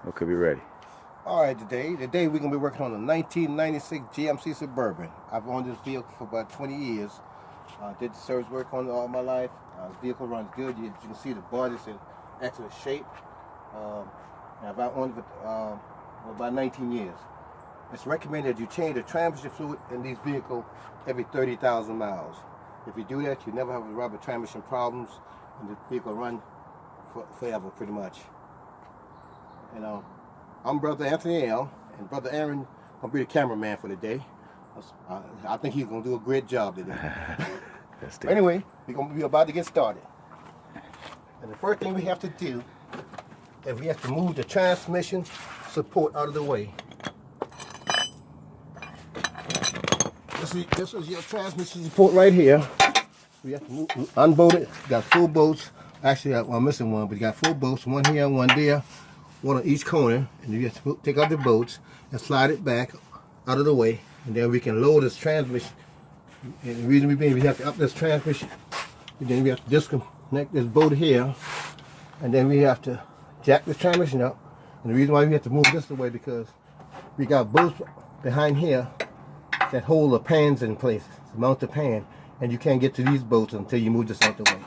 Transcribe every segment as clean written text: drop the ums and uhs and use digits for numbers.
Okay, be ready. All right, today we're going to be working on a 1996 GMC Suburban. I've owned this vehicle for about 20 years. Did the service work on it all my life. The vehicle runs good. You can see the body's in excellent shape. I've owned it for about 19 years. It's recommended that you change the transmission fluid in these vehicles every 30,000 miles. If you do that, you never have rubber transmission problems, and the vehicle run forever, pretty much. I'm Brother Anthony L, and Brother Aaron gonna be the cameraman for the day. I think he's gonna do a great job today. Anyway, we're gonna be about to get started. And the first thing we have to do is we have to move the transmission support out of the way. This is your transmission support right here. We have to unbolt it. Got 4 bolts. Actually, I'm missing one, but you got 4 bolts. One here, one there. One on each corner, and you have to take out the bolts and slide it back out of the way, and then we can lower this transmission. And the reason we have to up this transmission, and then we have to disconnect this bolt here, and then we have to jack the transmission up. And the reason why we have to move this away because we got bolts behind here that hold the pans in place, mount the pan, and you can't get to these bolts until you move this out the way.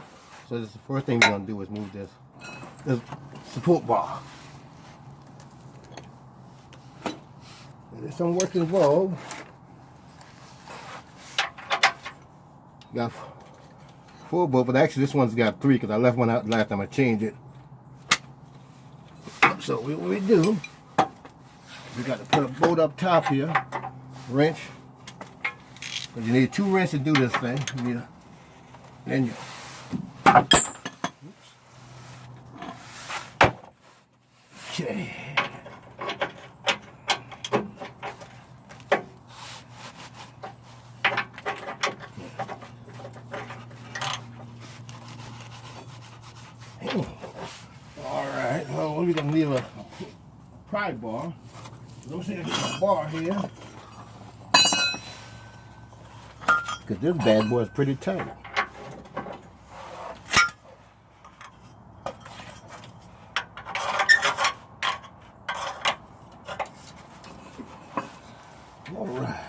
So this is the first thing we're gonna do is move this support bar. There's some work involved. Got 4 bolts, but actually this one's got 3 because I left one out last time I changed it. So what we do, we got to put a bolt up top here, wrench. Because you need 2 wrenches to do this thing. You need then you. Okay. Alright, well, we're going to need a pry bar. Don't see a bar here. Because this bad boy is pretty tight. Alright.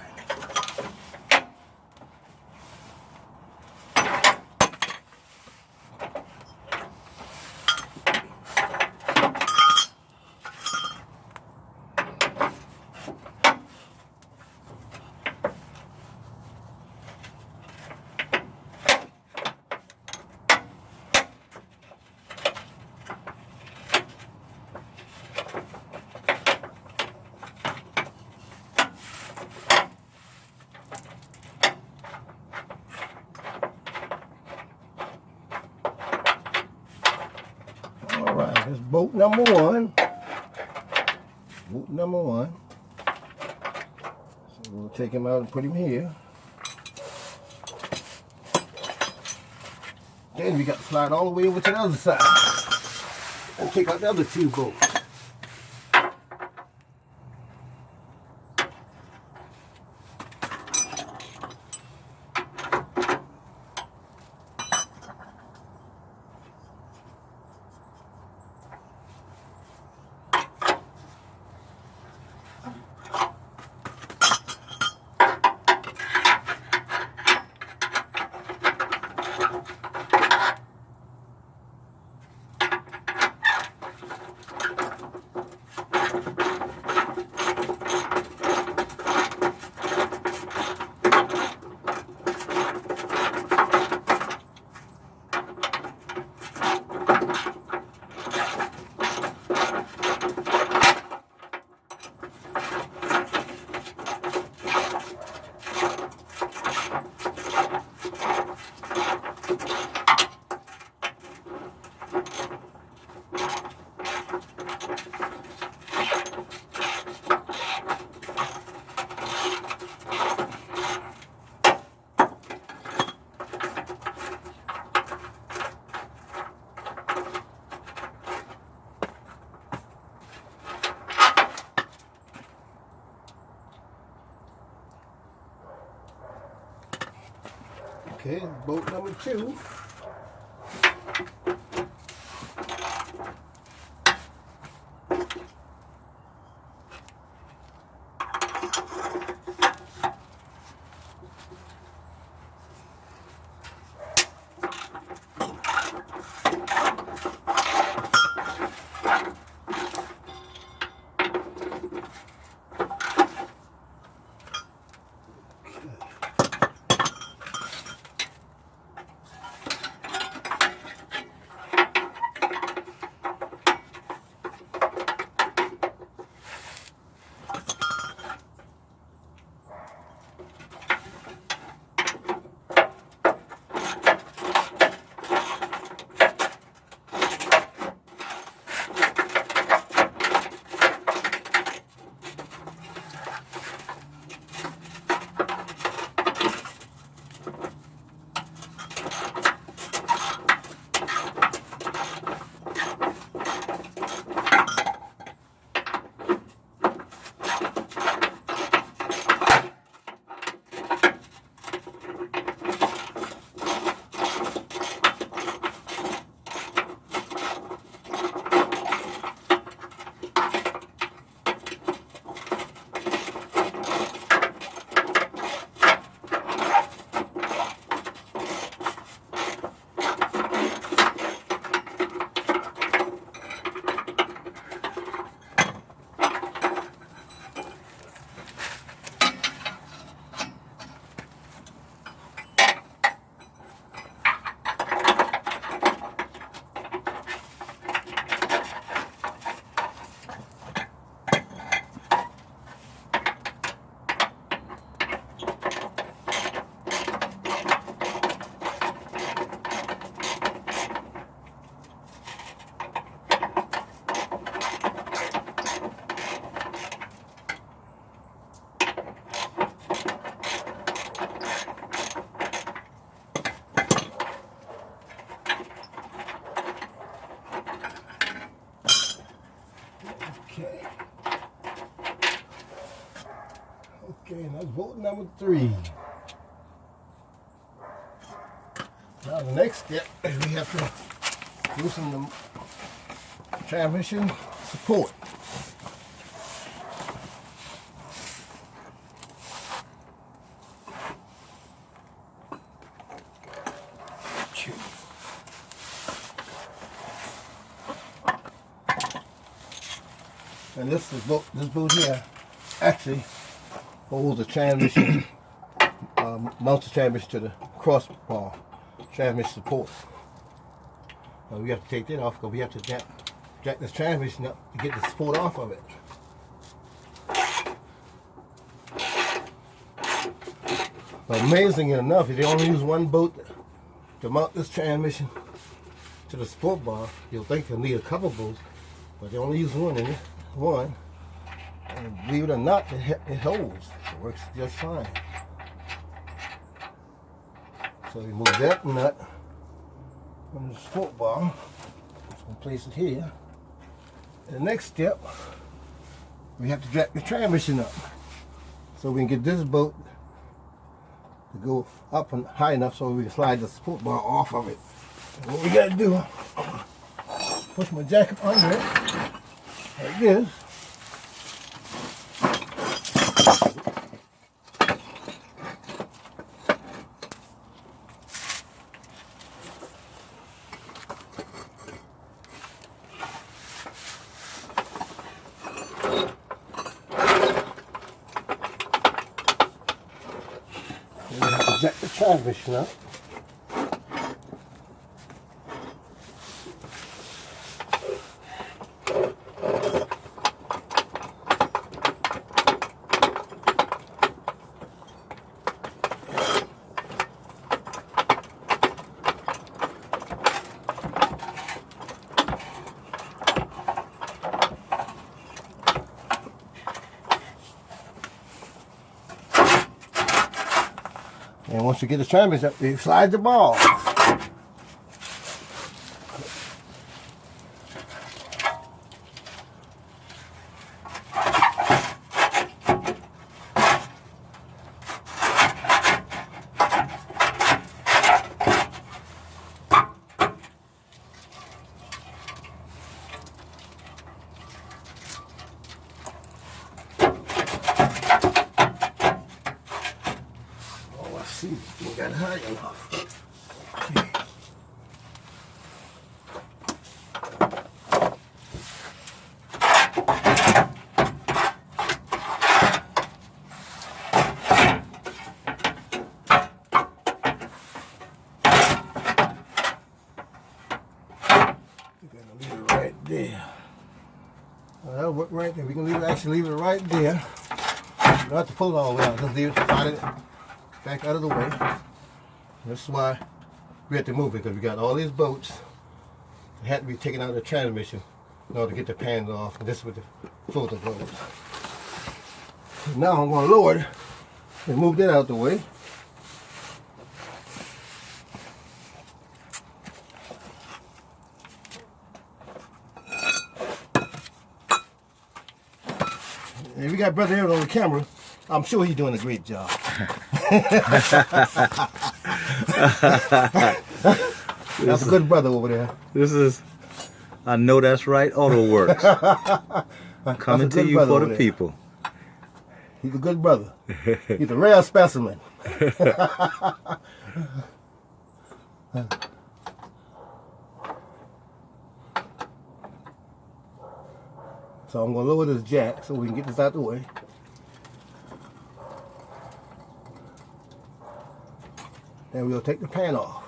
Alright, that's bolt number 1. Bolt number 1. So we'll take him out and put him here. Then we got to slide all the way over to the other side and take out the other 2 bolts. Okay, bolt number 2. Okay, and that's bolt number 3. Now the next step is we have to loosen the transmission support. And this bolt here actually holds the transmission, mounts the transmission to the crossbar transmission support. Now we have to take that off because we have to jack this transmission up to get the support off of it. But amazingly enough, if you only use one bolt to mount this transmission to the support bar, you'll think you'll need a couple bolts, but they only use one in it. And believe it or not, it holds. It works just fine. So we move that nut from the support bar. We'll place it here. And the next step, we have to jack the transmission up so we can get this bolt to go up and high enough so we can slide the support bar off of it. And what we got to do, push my jack up under it like this. And we have to jack the transmission up. And once you get the transmission up, you slide the ball. see if we got high enough. That'll work right there. We can actually leave it right there. You don't have to pull it all the way out. Just leave it, slide it back out of the way. That's why we had to move it, because we got all these bolts that had to be taken out of the transmission in order to get the pan off. And this is what the filter goes. Now I'm going to lower it and move that out of the way. And we got Brother Aaron on the camera. I'm sure he's doing a great job. That's a good brother over there. This is, I know that's right, Auto Works. Coming to you for the people. He's a good brother. He's a rare specimen. So I'm going to lower this jack so we can get this out the way. Then we'll take the pan off.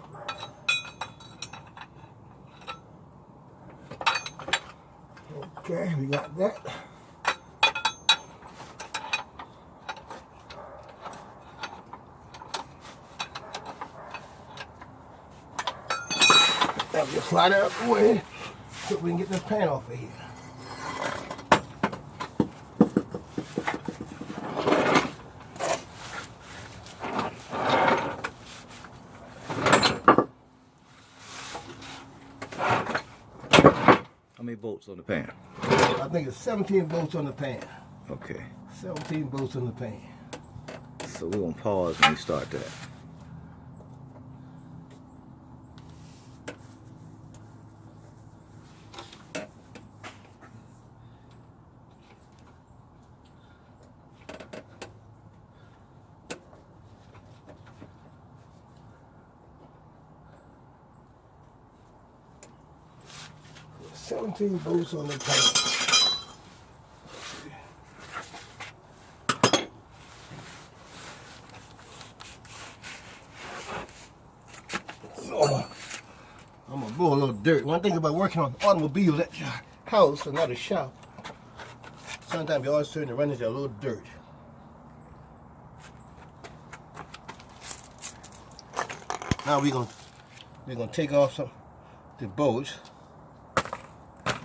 Okay, we got that. Now we'll slide it out the way so we can get this pan off of here. How many bolts on the pan? I think it's 17 bolts on the pan. Okay. 17 bolts on the pan. So we're going to pause when we start that. Seventeen bolts on the pan. I'm gonna blow a little dirt. One thing about working on automobiles at your house and not a shop, sometimes you always turn to run into a little dirt. Now we're gonna take off some the bolts.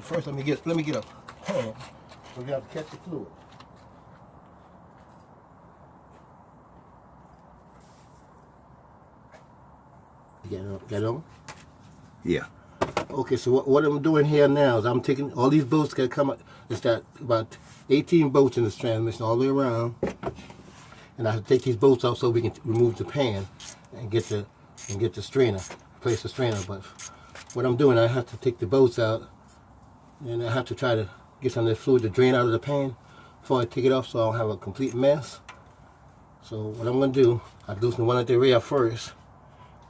First, let me get a pan. We got to catch the fluid. You got it on? Yeah. Okay, so what I'm doing here now is I'm taking all these bolts that come up. It's got about 18 bolts in this transmission all the way around, and I have to take these bolts off so we can remove the pan and get the strainer, replace the strainer. But what I'm doing, I have to take the bolts out. And I have to try to get some of the fluid to drain out of the pan before I take it off so I don't have a complete mess. So what I'm going to do, I loosen one at the rear first,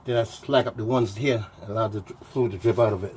then I slack up the ones here and allow the fluid to drip out of it.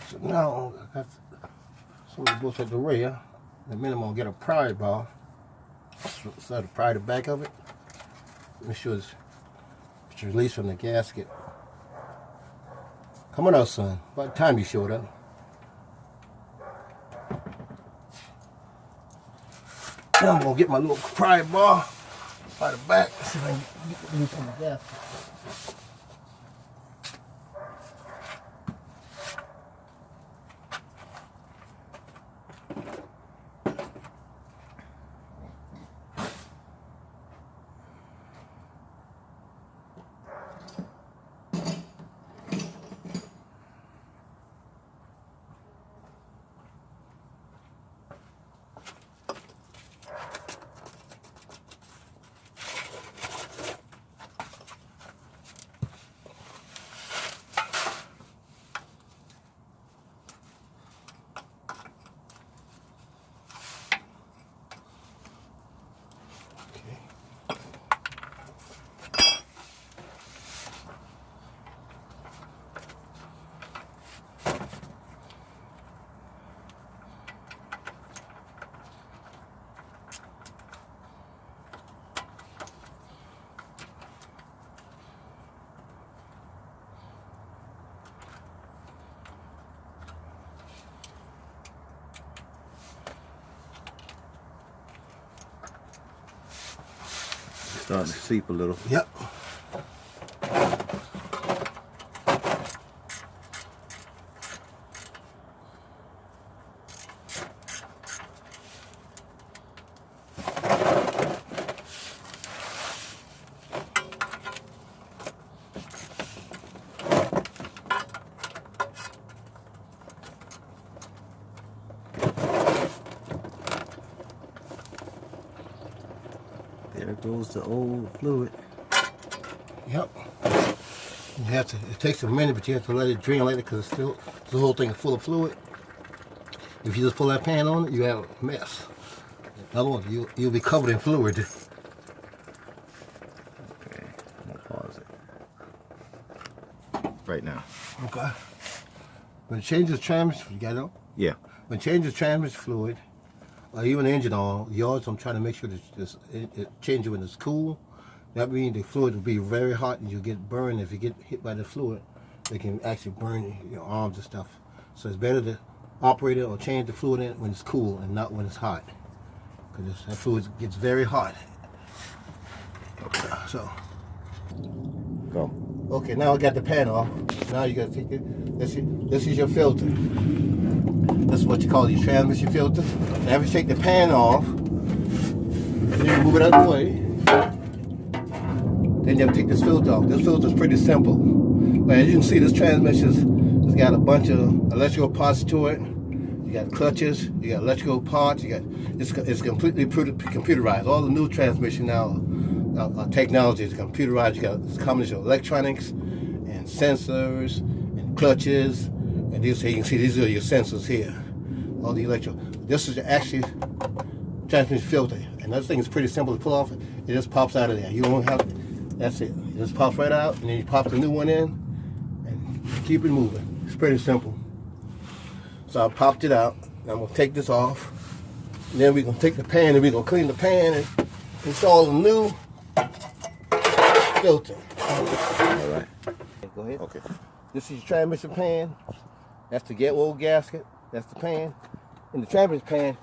So now I got some of the bolts at the rear. In a minute I'm gonna get a pry bar. So to pry the back of it. Make sure it's released from the gasket. Come on out, son. About time you showed up. I'm gonna get my little pry bar out the back. See if I can get the loose on the gas. Starting to seep a little. Yep. There goes the old fluid. Yep. You have to. It takes a minute, but you have to let it drain later because it's still the whole thing is full of fluid. If you just pull that pan on it, you have a mess. Otherwise, you'll be covered in fluid. Okay, I'm gonna pause it. Right now. Okay. When it changes transmission, you got it on? Yeah. When it changes transmission fluid, or even engine oil, yours, I'm trying to make sure that it changes when it's cool. That means the fluid will be very hot and you'll get burned. If you get hit by the fluid, it can actually burn your arms and stuff. So it's better to operate it or change the fluid in when it's cool and not when it's hot. Because that fluid gets very hot. Okay, so. Go. Okay, now I got the pan off. Now you gotta take it. This is your filter. This is what you call your transmission filter. Now if you take the pan off, then you move it out of the way. Then you have to take this filter off. This filter is pretty simple. But as you can see, this transmission has got a bunch of electrical parts to it. You got clutches, you got electrical parts, it's completely computerized. All the new transmission now technology is computerized. You got a combination of electronics and sensors and clutches. And these, you can see these are your sensors here. All the electrical. This is actually transmission filter. And this thing is pretty simple to pull off. It just pops out of there. You don't have, that's it. It just pops right out and then you pop the new one in and keep it moving. It's pretty simple. So I popped it out. Now I'm gonna take this off. And then we're gonna take the pan and we're gonna clean the pan and install a new filter. All right. Go ahead. Okay. This is your transmission pan. That's the old gasket. That's the pan. In the transmission pan,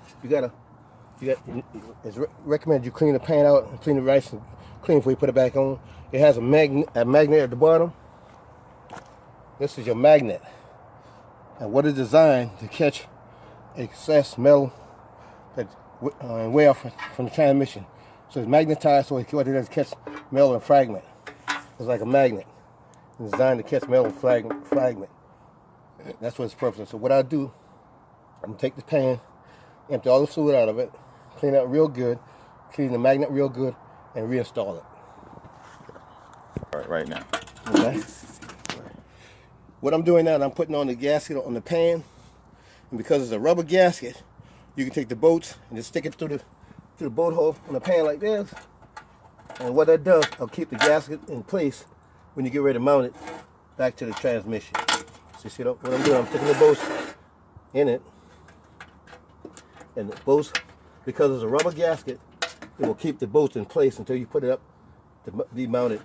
it's recommended you clean the pan out and clean it right and clean before you put it back on. It has a magnet at the bottom. This is your magnet. And what is designed to catch excess metal and wear from the transmission. So it's magnetized so what it does is catch metal and fragment. It's like a magnet. It's designed to catch metal and fragment. That's what its purpose is. So what I do, I'm gonna take the pan, empty all the fluid out of it, clean it out real good, clean the magnet real good, and reinstall it. All right now. Okay. What I'm doing now, I'm putting on the gasket on the pan, and because it's a rubber gasket, you can take the bolts and just stick it through the bolt hole on the pan like this. And what that does, I'll keep the gasket in place when you get ready to mount it back to the transmission. So you see what I'm doing? I'm sticking the bolts in it, and the bolts, because it's a rubber gasket, it will keep the bolts in place until you put it up to be mounted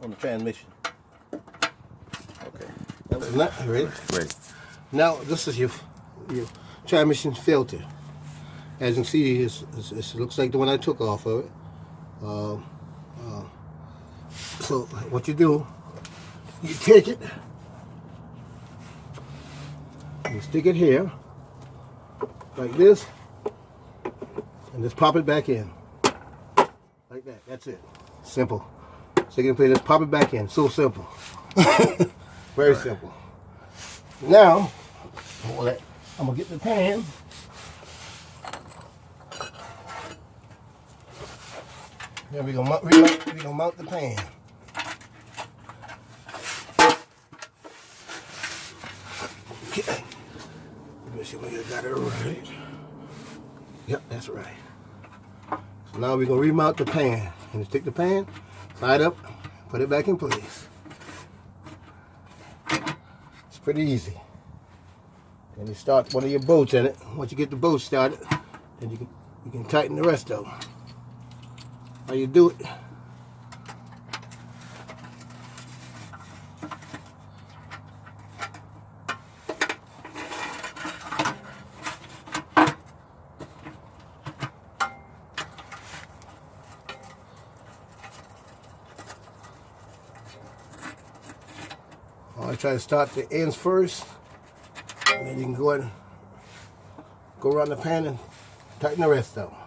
on the transmission. Okay. Ready? Ready. Now this is your transmission filter. as you can see, it looks like the one I took off of it. So what you do, you take it, you stick it here, like this, and just pop it back in. Like that, that's it. Simple. So you can just pop it back in. So simple. Very simple. Now, I'm gonna get the pan. Then we're gonna mount the pan. Okay. Let me see if I got it right. Yep, that's right. So now we're gonna remount the pan. And just take the pan, slide up, put it back in place. It's pretty easy. Then you start one of your bolts in it. Once you get the bolt started, then you can tighten the rest of them. How you do it? I try to start the ends first, and then you can go around the pan and tighten the rest of them.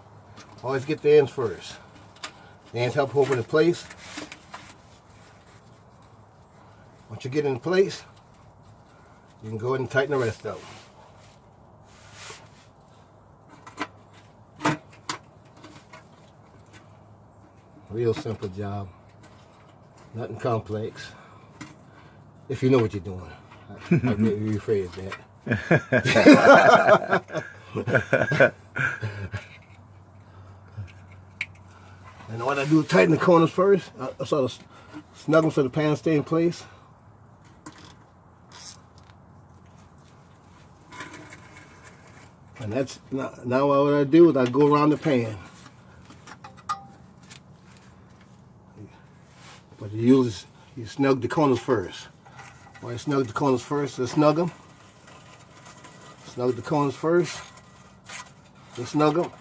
Always get the ends first. The ends help hold it in place. Once you get it in place, you can go ahead and tighten the rest of them. Real simple job. Nothing complex. If you know what you're doing. I may rephrase that. And what I do is tighten the corners first. I sort of snug them so the pan stay in place. And that's now what I do is I go around the pan. But you snug the corners first. Well, I snug the corners first, just snug them. Snug the corners first, just snug them.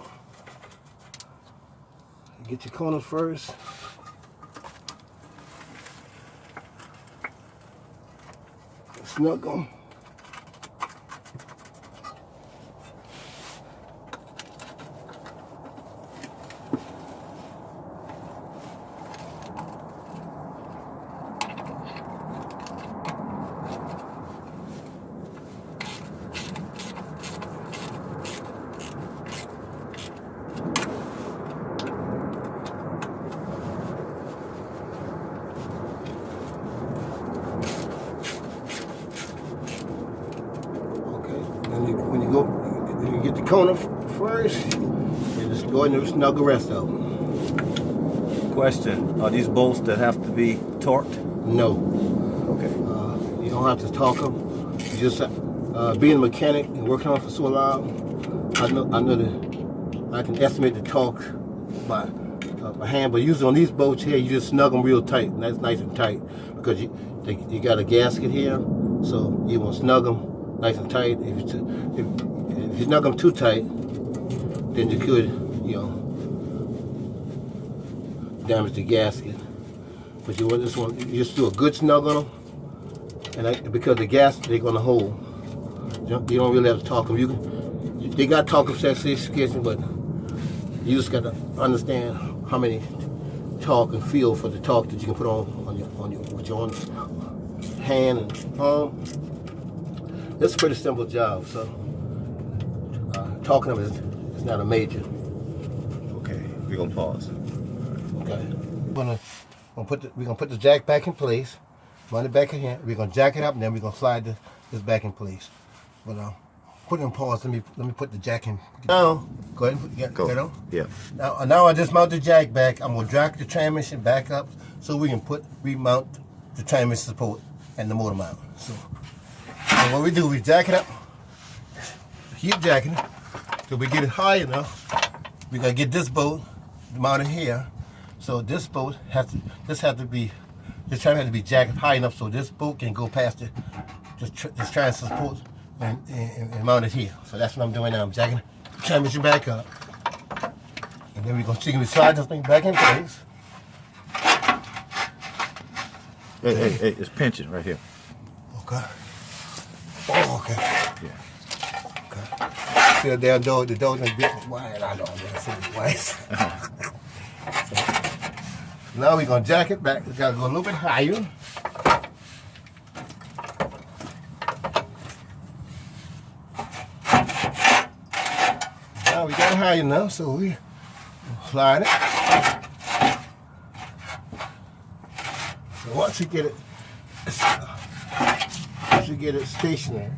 Get your corners first. Snug them. When you get the corner first, you just go ahead and snug the rest of them. Question: are these bolts that have to be torqued? No. Okay. You don't have to torque them. You just being a mechanic and working on it for so long, I know that I can estimate the torque by hand. But usually on these bolts here, you just snug them real tight, and that's nice and tight because you got a gasket here, so you want to snug them nice and tight. If you snug them too tight, then you could, damage the gasket. But you just do a good snug on them, and because the gasket they're gonna hold. You don't really have to torque them. They got torque specifications, but you just got to understand how many torque and feel for the torque that you can put with your own hand and palm. It's a pretty simple job, so torquing them is not a major. Okay, we're gonna pause. Okay, we're gonna put the jack back in place. Run it back in here. We're gonna jack it up, and then we're gonna slide this back in place. But put it on pause. Let me put the jack in. Now, go ahead and get on. Yeah. Now I just mount the jack back. I'm gonna drag the transmission back up so we can remount the transmission support and the motor mount. So what we do, we jack it up. Keep jacking it till we get it high enough. We gotta get this bolt mounted here. So this bolt this tram has to be jacked high enough so this bolt can go past this transmission support and mount it here. So that's what I'm doing now. I'm jacking it transmission back up. And then we're going to slide this thing back in place. Hey, it's pinching right here. Okay. Oh, okay. Yeah. Okay. See the damn door, the door's a bit wide. I don't know, it's wide. So, now we're going to jack it back. We got to go a little bit higher. Now we got it high enough, so we slide it. So once you get it stationary,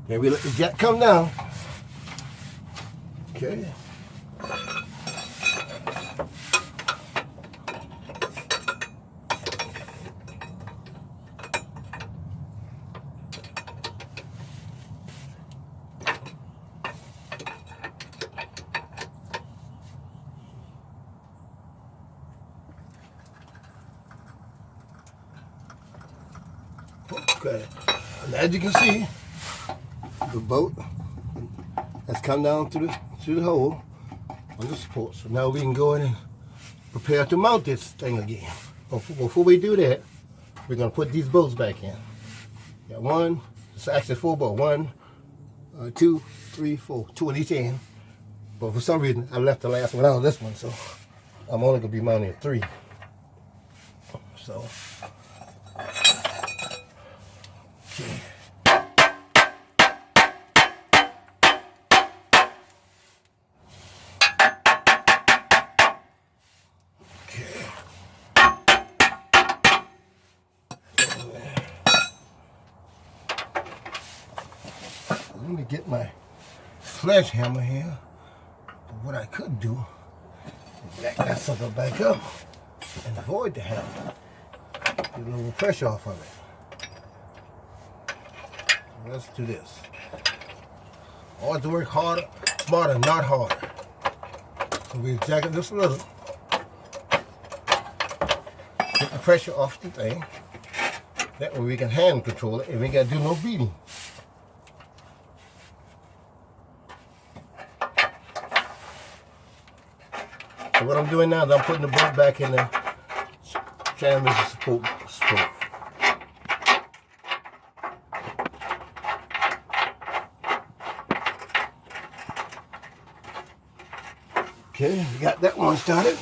then we let the jack come down. Okay. Okay, and as you can see, the boat has come down through the hole on the support. So now we can go in and prepare to mount this thing again. Before we do that, we're gonna put these bolts back in. Got one, it's actually 4 bolts. 1, 2, 3, 4, 2 on each end. But for some reason, I left the last one out of this one, so I'm only gonna be mounting 3. So. Okay. Let me get my sledgehammer here. But what I could do is back that sucker back up and avoid the hammer. Get a little pressure off of it. Let's do this. Always to work harder, smarter, not harder. So we jack it just a little. Get the pressure off the thing. That way we can hand control it and we gotta do no beating. So what I'm doing now is I'm putting the bolt back in the transmission support. Okay, we got that one started.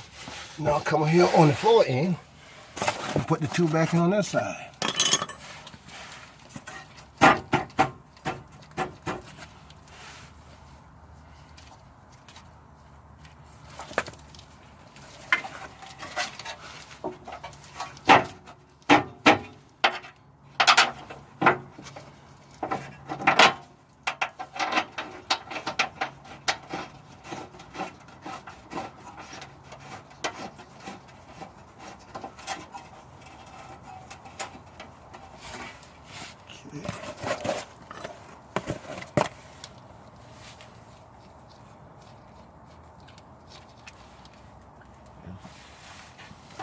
Now I'll come here on the floor end and put the 2 back in on that side.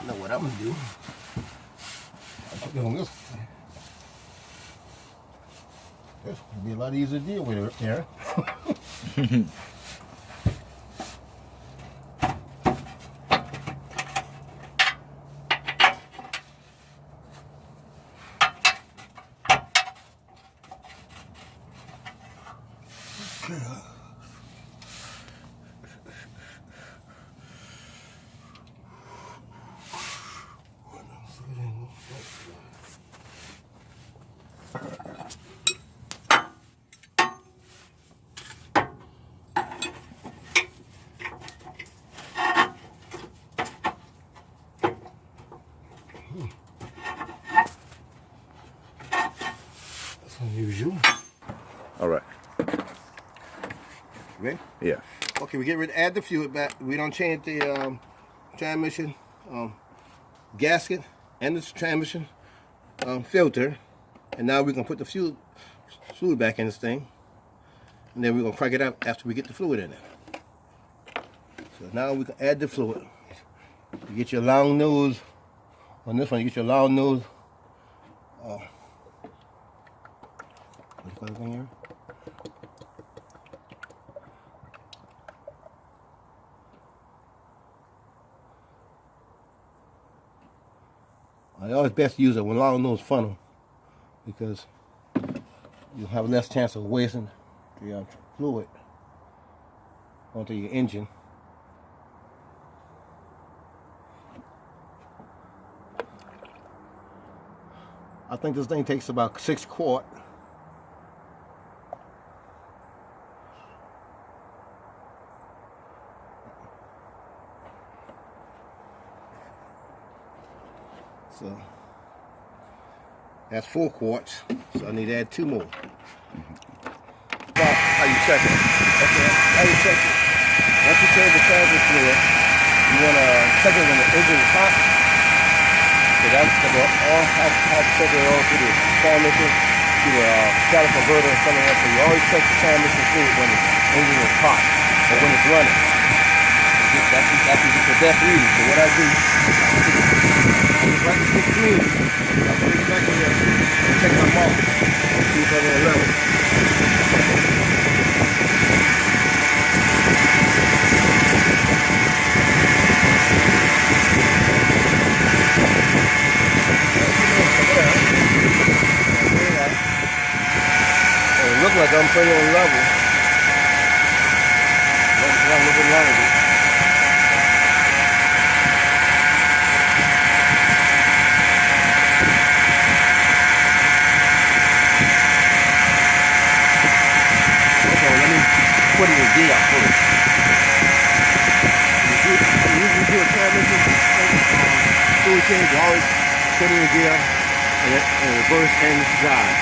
Know what I'm gonna do? I'll put it on this. This will be a lot easier to deal with it there. That's unusual. All right. Ready? Yeah. Okay, we get ready to add the fluid back. We don't change the transmission gasket and the transmission filter. And now we're going to put the fluid back in this thing. And then we're going to crank it out after we get the fluid in it. So now we can add the fluid. You get your long nose on this one, you get your long nose What do you call this thing here? I always best to use a long nose funnel because you'll have less chance of wasting the fluid onto your engine. I think this thing takes about 6 quart. So that's 4 quarts. So I need to add 2 more. How you check it? Okay. How you check it? Once you change the transfer fluid, you want to check it when the engine is hot. So that's the all have to check it all through the transmission, through the catalytic converter and something else. So you always check the transmission fluid when the engine is hot or when it's running. That's the best reading. So what I do, I just like to stick clean. I put it back in there and check my mark. See if I'm on level. It looks like I'm pretty on level. I'm looking level. Put it in gear first. You usually do a transmission fluid change, you always put it in gear and reverse and drive.